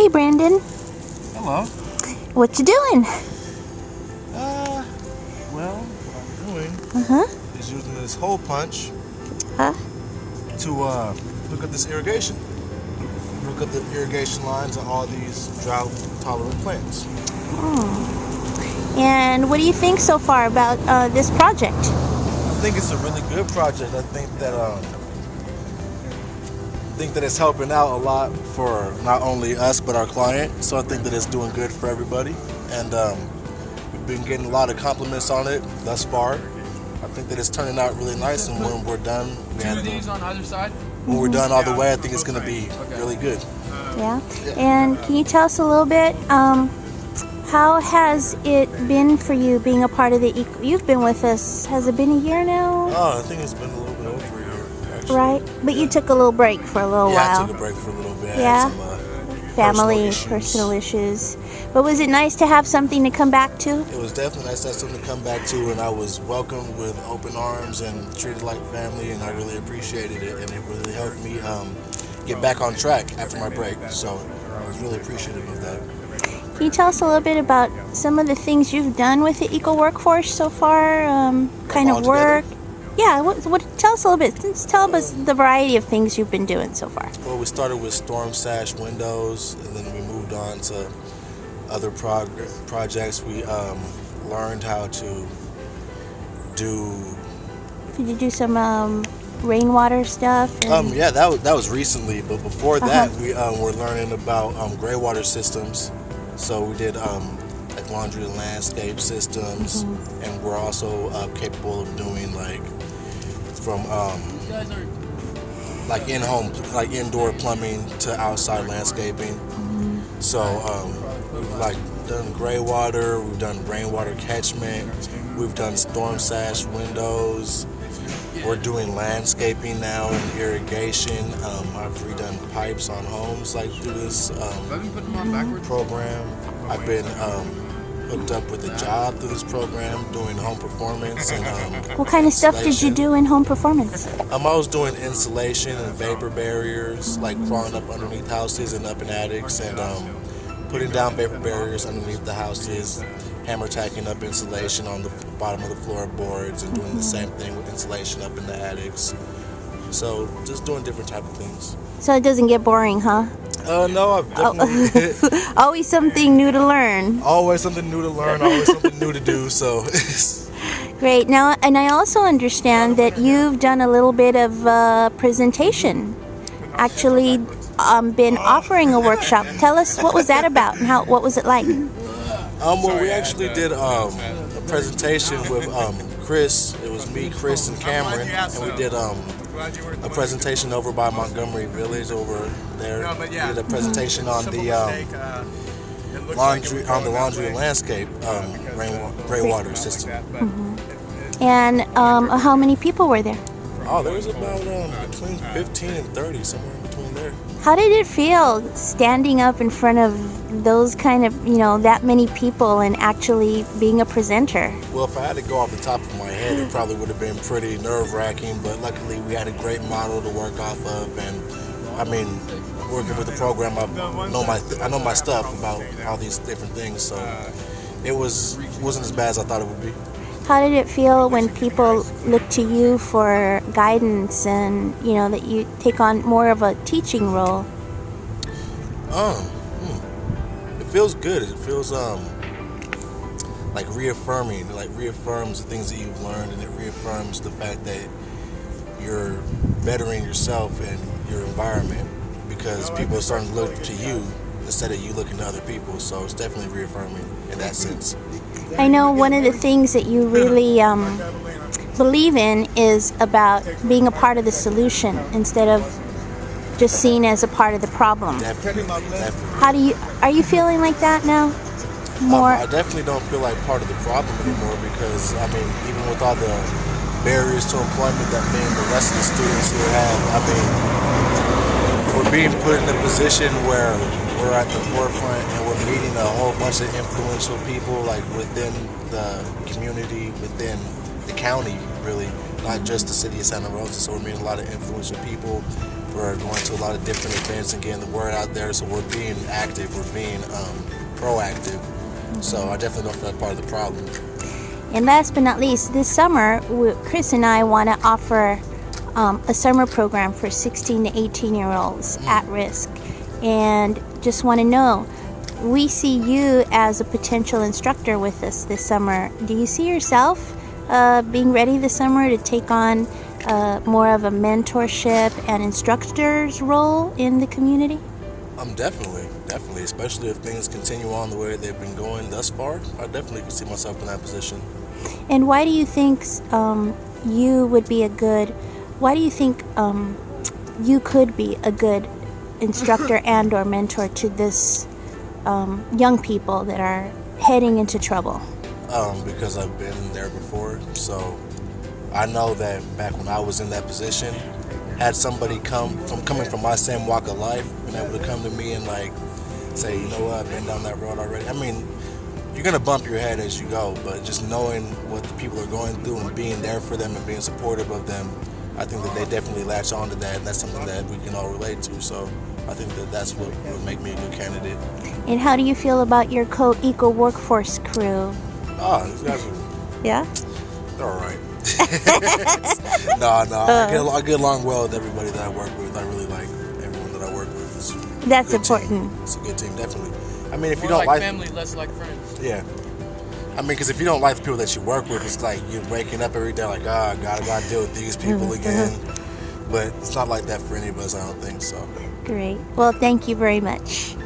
Hey, Brandon. Hello. What you doing? Well, what I'm doing is using this hole punch to hook up this irrigation. Hook up the irrigation lines on all these drought-tolerant plants. Oh. And what do you think so far about this project? I think it's a really good project. I think that it's helping out a lot for not only us but our client. So I think that it's doing good for everybody, and we've been getting a lot of compliments on it thus far. I think that it's turning out really nice, and when we're done, Two of these on either side. When we're done all the way, I think it's going to be really good. Yeah. And can you tell us a little bit? How has it been for you being a part of the? You've been with us. Has it been a year now? Oh, I think it's been a little bit over a year, actually. Right. But you took a little break for a little while. Yeah, I took a break for a little bit. Yeah. I had some, Family, personal issues. But was it nice to have something to come back to? It was definitely nice to have something to come back to, and I was welcomed with open arms and treated like family, and I really appreciated it, and it really helped me get back on track after my break. So I was really appreciative of that. Can you tell us a little bit about some of the things you've done with the Eco Workforce so far? Kind of work? Yeah, tell us a little bit. Tell us the variety of things you've been doing so far. Well, we started with storm sash windows, and then we moved on to other projects. We learned how to do... Did you do some rainwater stuff? Yeah, that was recently, but before that, we were learning about greywater systems. So we did like laundry and landscape systems, and we're also capable of doing from like indoor plumbing to outside landscaping. So we've done greywater, we've done rainwater catchment, we've done storm sash windows. We're doing landscaping now and irrigation. I've redone pipes on homes through this program. I've been hooked up with a job through this program doing home performance. And what kind of stuff did you do in home performance? I was doing insulation and vapor barriers, like crawling up underneath houses and up in attics, and putting down vapor barriers underneath the houses, hammer tacking up insulation on the bottom of the floorboards, and doing the same thing with insulation up in the attics. So just doing different type of things. So it doesn't get boring, huh? No, I've definitely... Always something new to learn. Always something new to learn, always something new to do, so... Great. Now, and I also understand that you've done a little bit of presentation. Actually, been offering a workshop. Tell us, what was that about, and what was it like? Well, we actually did a presentation with Chris. It was me, Chris, and Cameron, and we did a presentation over by Montgomery Village over there. We did a presentation on the laundry and landscape greywater system. And how many people were there? Oh, there was about between 15 and 30, somewhere in between there. How did it feel standing up in front of those kind of, that many people and actually being a presenter? Well, if I had to go off the top of my head, it probably would have been pretty nerve-wracking, but luckily we had a great model to work off of, and I mean, working with the program, I know my stuff about all these different things, so it wasn't as bad as I thought it would be. How did it feel when people look to you for guidance and, that you take on more of a teaching role? It feels good. It feels like reaffirming. It reaffirms the things that you've learned, and it reaffirms the fact that you're bettering yourself and your environment, because people are starting to look to you instead of you looking to other people. So it's definitely reaffirming in that sense. I know one of the things that you really believe in is about being a part of the solution instead of just seen as a part of the problem. Definitely. Are you feeling like that now? More? I definitely don't feel like part of the problem anymore, because I mean, even with all the barriers to employment that me and the rest of the students here have, I mean, we're being put in a position where we're at the forefront, and we're meeting a whole bunch of influential people within the community, within the county, really, not just the city of Santa Rosa. So we're meeting a lot of influential people We're going to a lot of different events and getting the word out there. So we're being active. We're being proactive. So I definitely don't feel like part of the problem. And last but not least, this summer, Chris and I want to offer a summer program for 16 to 18-year-olds at risk. And just want to know, we see you as a potential instructor with us this summer. Do you see yourself being ready this summer to take on more of a mentorship and instructor's role in the community? Definitely, especially if things continue on the way they've been going thus far. I definitely can see myself in that position. And why do you think you would be a good? Why do you think you could be a good instructor and or mentor to this young people that are heading into trouble? Because I've been there before, so I know that back when I was in that position, had somebody coming from my same walk of life, been able to come to me and like say, you know what, I've been down that road already. I mean, you're gonna bump your head as you go, but just knowing what the people are going through and being there for them and being supportive of them, I think that they definitely latch on to that, and that's something that we can all relate to. So I think that that's what would make me a good candidate. And how do you feel about your co-eco workforce crew? Oh, these guys are, Yeah? they're all right. No, I get along well with everybody that I work with. I really like everyone that I work with. It's That's a good important. Team. It's a good team, definitely. I mean, if you More don't like family, less like friends. Yeah. I mean, because if you don't like the people that you work with, it's like you're waking up every day like, I gotta deal with these people again. But it's not like that for any of us, I don't think so. Great. Well, thank you very much.